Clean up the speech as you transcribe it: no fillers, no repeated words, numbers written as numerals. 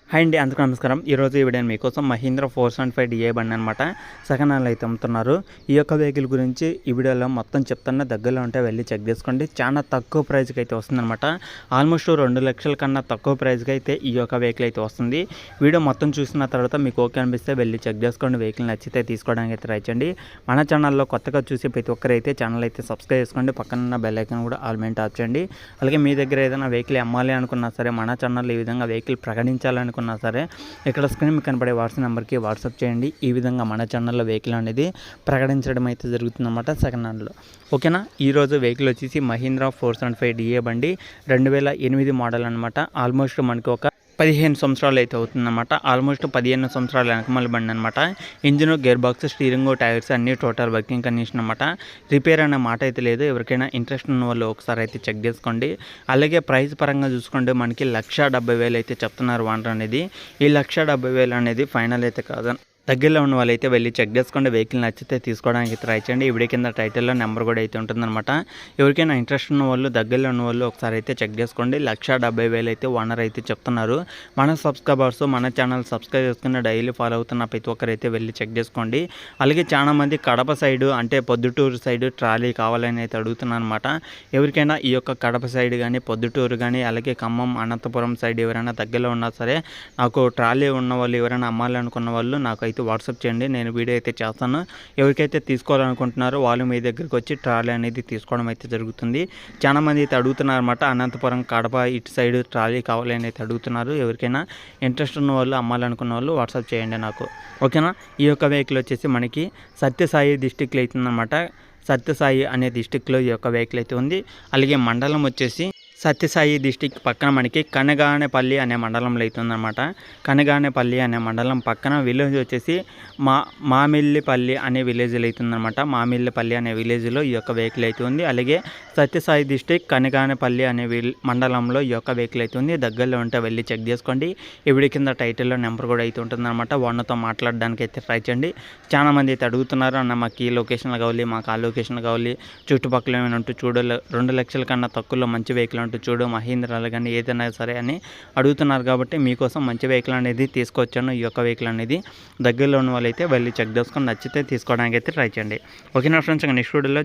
Hi అండి, అందరికీ నమస్కారం. ఈరోజు ఈ వీడియో మీకోసం మహీంద్రా 475 డిఐ బండి అనమాట సెకండ్ హ్యాండ్లో అయితే అమ్ముతున్నారు. ఈ యొక్క వెహికల్ గురించి ఈ వీడియోలో మొత్తం చెప్తున్నా, దగ్గరలో ఉంటే వెళ్ళి చెక్ చేసుకోండి. చాలా తక్కువ ప్రైస్కి అయితే వస్తుందన్నమాట. ఆల్మోస్ట్ 2 లక్షల కన్నా తక్కువ ప్రైస్కి అయితే ఈ యొక్క వెహికల్ అయితే వస్తుంది. వీడియో మొత్తం చూసిన తర్వాత మీకు ఓకే అనిపిస్తే వెళ్ళి చెక్ చేసుకోండి. వెహికల్ నచ్చితే తీసుకోవడానికి అయితే ట్రై చేయండి. మన ఛానల్లో కొత్తగా చూసి ప్రతి ఒక్కరైతే ఛానల్ అయితే సబ్స్క్రైబ్ చేసుకోండి. పక్కన బెల్ ఐకాన్ కూడా ఆల్ మీద ట్యాప్ చేయండి. అలాగే మీ దగ్గర ఏదైనా వెహికల్ అమ్మాలి అనుకున్నా సరే, మన ఛానల్లో ఈ విధంగా వెహికల్ ప్రకటించాలనుకున్నా సరే ఇక్కడ స్క్రీన్ మీద కనబడే వాట్సాప్ నెంబర్కి వాట్సాప్ చేయండి. ఈ విధంగా మన ఛానల్లో వెహికల్ అనేది ప్రకటించడం అయితే జరుగుతుందన్నమాట సెకండ్ హ్యాండ్లో. ఓకేనా. ఈరోజు వెహికల్ వచ్చేసి మహీంద్రా 475 డిఏ బండి 2008 మోడల్ అనమాట. ఆల్మోస్ట్ మనకి ఒక 15 సంవత్సరాలు అయితే అవుతుందన్నమాట. ఆల్మోస్ట్ 15 సంవత్సరాల వెనకమల బండి అనమాట. Engine, gear box, steering, tyres అన్నీ టోటల్ వర్కింగ్ కండిషన్ అనమాట. రిపేర్ అనే మాట అయితే లేదు. ఎవరికైనా ఇంట్రెస్ట్ ఉన్న వాళ్ళు ఒకసారి అయితే చెక్ చేసుకోండి. అలాగే ప్రైస్ పరంగా చూసుకుంటే మనకి 1,70,000 అయితే చెప్తున్నారు ఓనర్ అనేది. ఈ 1,70,000 అనేది ఫైనల్ అయితే కాదు. దగ్గరలో ఉన్న వాళ్ళైతే వెళ్ళి చెక్ చేసుకోండి. వెహికల్ నచ్చితే తీసుకోవడానికి ట్రై చేయండి. ఇవిడే కింద టైటిల్లో నెంబర్ కూడా అయితే ఉంటుందన్నమాట. ఎవరికైనా ఇంట్రెస్ట్ ఉన్న వాళ్ళు, దగ్గరలో ఉన్న వాళ్ళు ఒకసారి అయితే చెక్ చేసుకోండి. 1,70,000 అయితే ఓనర్ అయితే చెప్తున్నారు. మన సబ్స్క్రైబర్స్ మన ఛానల్ సబ్స్క్రైబ్ చేసుకుని డైలీ ఫాలో అవుతున్న ప్రతి ఒక్కరైతే వెళ్ళి చెక్ చేసుకోండి. అలాగే చాలామంది కడప సైడు అంటే పొద్దుటూరు సైడు ట్రాలీ కావాలని అయితే అడుగుతున్నాను అనమాట. ఎవరికైనా ఈ యొక్క కడప సైడ్ కానీ, పొద్దుటూరు కానీ, అలాగే ఖమ్మం, అనంతపురం సైడ్ ఎవరైనా దగ్గరలో ఉన్నా సరే, నాకు ట్రాలీ ఉన్న వాళ్ళు ఎవరైనా అమ్మాలనుకున్న వాళ్ళు నాకు అయితే వాట్సాప్ చేయండి. నేను వీడియో అయితే చేస్తాను. ఎవరికైతే తీసుకోవాలనుకుంటున్నారో వాళ్ళు మీ దగ్గరికి వచ్చి ట్రాలీ అనేది తీసుకోవడం అయితే జరుగుతుంది. చాలామంది అయితే అడుగుతున్నారు అనమాట. అనంతపురం, కడప ఇటు సైడ్ ట్రాలీ కావాలని అయితే అడుగుతున్నారు. ఎవరికైనా ఇంట్రెస్ట్ ఉన్న వాళ్ళు, అమ్మాలనుకున్న వాళ్ళు వాట్సాప్ చేయండి నాకు. ఓకేనా. ఈ యొక్క వెహికల్ వచ్చేసి మనకి సత్యసాయి డిస్టిక్లో అవుతుందన్నమాట. సత్యసాయి అనే డిస్టిక్లో ఈ యొక్క వెహికల్ అయితే ఉంది. అలాగే మండలం వచ్చేసి సత్యసాయి డిస్టిక్ పక్కన మనకి కనగానేపల్లి అనే మండలంలో అవుతుందన్నమాట. కనగానేపల్లి అనే మండలం పక్కన విలేజ్ వచ్చేసి మామిల్లిపల్లి అనే విలేజ్లో అవుతుందన్నమాట. మామిల్లిపల్లి అనే విలేజ్లో ఈ యొక్క వెహికల్ అయితే ఉంది. అలాగే సత్యసాయి డిస్టిక్ కనగానేపల్లి అనే మండలంలో ఈ యొక్క వెహికల్ అయితే ఉంది. దగ్గరలో ఉంటే వెళ్ళి చెక్ చేసుకోండి. ఇవిడి కింద టైటిల్లో నెంబర్ కూడా అయితే ఉంటుందన్నమాట. ఓనర్తో మాట్లాడడానికి అయితే ట్రై చేయండి. చాలామంది అయితే అడుగుతున్నారు, అన్న మాకు ఈ లొకేషన్లో కావాలి, మాకు ఆ లొకేషన్ కావాలి, చుట్టుపక్కల ఏమైనా ఉంటూ 2 లక్షల కన్నా తక్కువలో మంచి వెహికల్ అంటూ చూడు, మహీంద్రాలు కానీ ఏదైనా సరే అని అడుగుతున్నారు. కాబట్టి మీకోసం మంచి వెహికల్ అనేది తీసుకొచ్చాను. ఈ యొక్క వెహికల్ అనేది దగ్గరలో ఉన్న వాళ్ళైతే వెళ్ళి చెక్ చేసుకొని నచ్చితే తీసుకోవడానికి అయితే ట్రై చేయండి. ఓకేనా ఫ్రెండ్స్, నెక్స్ట్ వీడియోలో